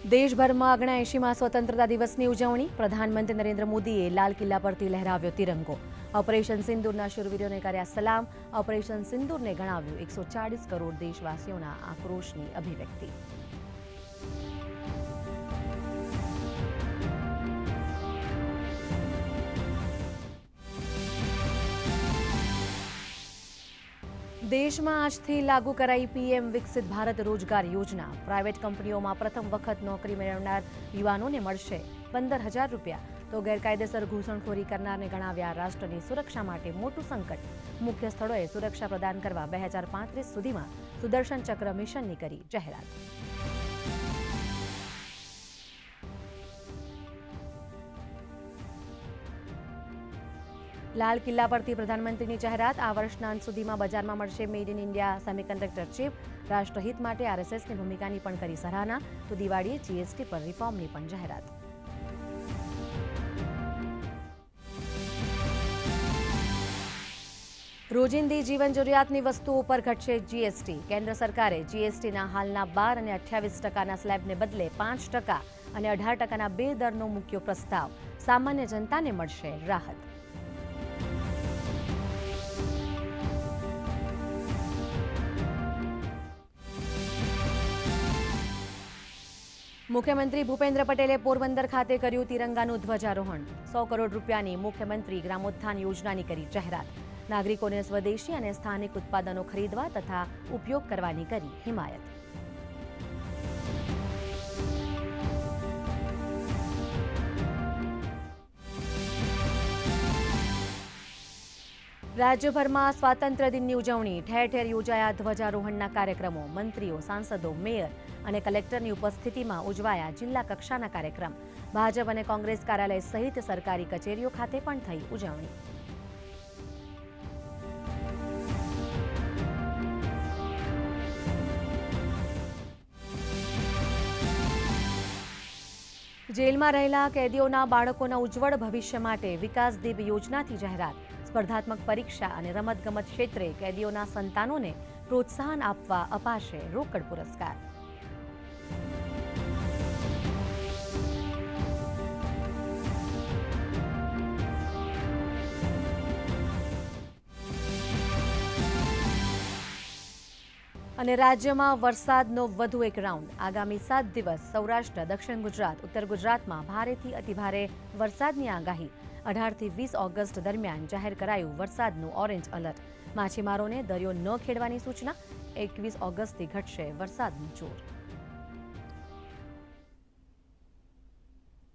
દેશભરમાં 79માં સ્વતંત્રતા દિવસની ઉજવણી. પ્રધાનમંત્રી નરેન્દ્ર મોદીએ લાલ કિલ્લા પરથી લહેરાવ્યો તિરંગો. ઓપરેશન સિંદૂરના શૂરવીરોને કર્યા સલામ. ઓપરેશન સિંદૂરને ગણાવ્યું 140 કરોડ દેશવાસીઓના આક્રોશની અભિવ્યક્તિ. દેશમાં આજથી લાગુ કરાઈ પીએમ વિકસિત ભારત રોજગાર યોજના. પ્રાઇવેટ કંપનીઓમાં પ્રથમ વખત નોકરી મેળવનાર યુવાનોને મળશે 15,000 રૂપિયા. તો ગેરકાયદેસર ઘૂસણખોરી કરનારને ગણાવ્યા રાષ્ટ્રની સુરક્ષા માટે મોટું સંકટ. મુખ્ય સ્થળોએ સુરક્ષા પ્રદાન કરવા 2035 સુધીમાં સુદર્શન ચક્ર મિશનની કરી જાહેરાત. લાલ કિલ્લા પરથી પ્રધાનમંત્રીની જાહેરાત. આ વર્ષના અંત સુધીમાં બજારમાં મળશે made in India semiconductor chip. રાષ્ટ્રહિત માટે આરએસએસની ભૂમિકાની પણ કરી સરાહના. તો દિવાળીએ જીએસટી પર રિફોર્મની પણ જાહેરાત. રોજિંદી જીવન જરૂરિયાતની વસ્તુઓ પર ઘટશે જીએસટી. કેન્દ્ર સરકારે જીએસટીના હાલના 12 અને 28% સ્લેબને બદલે 5% અને 18% બે દરનો મૂક્યો પ્રસ્તાવ. સામાન્ય જનતાને મળશે રાહત. મુખ્યમંત્રી ભૂપેન્દ્ર પટેલે પોરબંદર ખાતે કર્યું તિરંગાનું ધ્વજારોહણ. 100 કરોડ રૂપિયાની મુખ્યમંત્રી ગ્રામોત્થાન યોજનાની કરી જાહેરાત. નાગરિકોને સ્વદેશી અને સ્થાનિક ઉત્પાદનો ખરીદવા તથા ઉપયોગ કરવાની કરી હિમાયત. રાજ્યભરમાં સ્વાતંત્ર્ય દિનની ઉજવણી. ઠેર ઠેર યોજાયા ધ્વજારોહણના કાર્યક્રમો. મંત્રીઓ, સાંસદો, મેયર અને કલેક્ટરની ઉપસ્થિતિમાં ઉજવાયા જિલ્લા કક્ષાના કાર્યક્રમ. ભાજપ અને કોંગ્રેસ કાર્યાલય સહિત સરકારી કચેરીઓ ખાતે પણ થઈ ઉજવણી. જેલમાં રહેલા કેદીઓના બાળકોના ઉજ્જવળ ભવિષ્ય માટે વિકાસ દીપ યોજનાથી જાહેરાત. સ્પર્ધાત્મક પરીક્ષા અને રમતગમત ક્ષેત્રે કેદીઓના સંતાનોને પ્રોત્સાહન આપવા અપાશે રોકડ પુરસ્કાર. અને રાજ્યમાં વરસાદનો વધુ એક રાઉન્ડ. આગામી 7 દિવસ સૌરાષ્ટ્ર, દક્ષિણ ગુજરાત, ઉત્તર ગુજરાતમાં ભારેથી અતિભારે વરસાદની આગાહી. 18 થી 20 ઓગસ્ટ દરમિયાન જાહેર કરાયું વરસાદનું ઓરેન્જ એલર્ટ. માછીમારોને દરિયો ન ખેડવાની સૂચના. 21 ઓગસ્ટથી ઘટશે વરસાદનું જોર.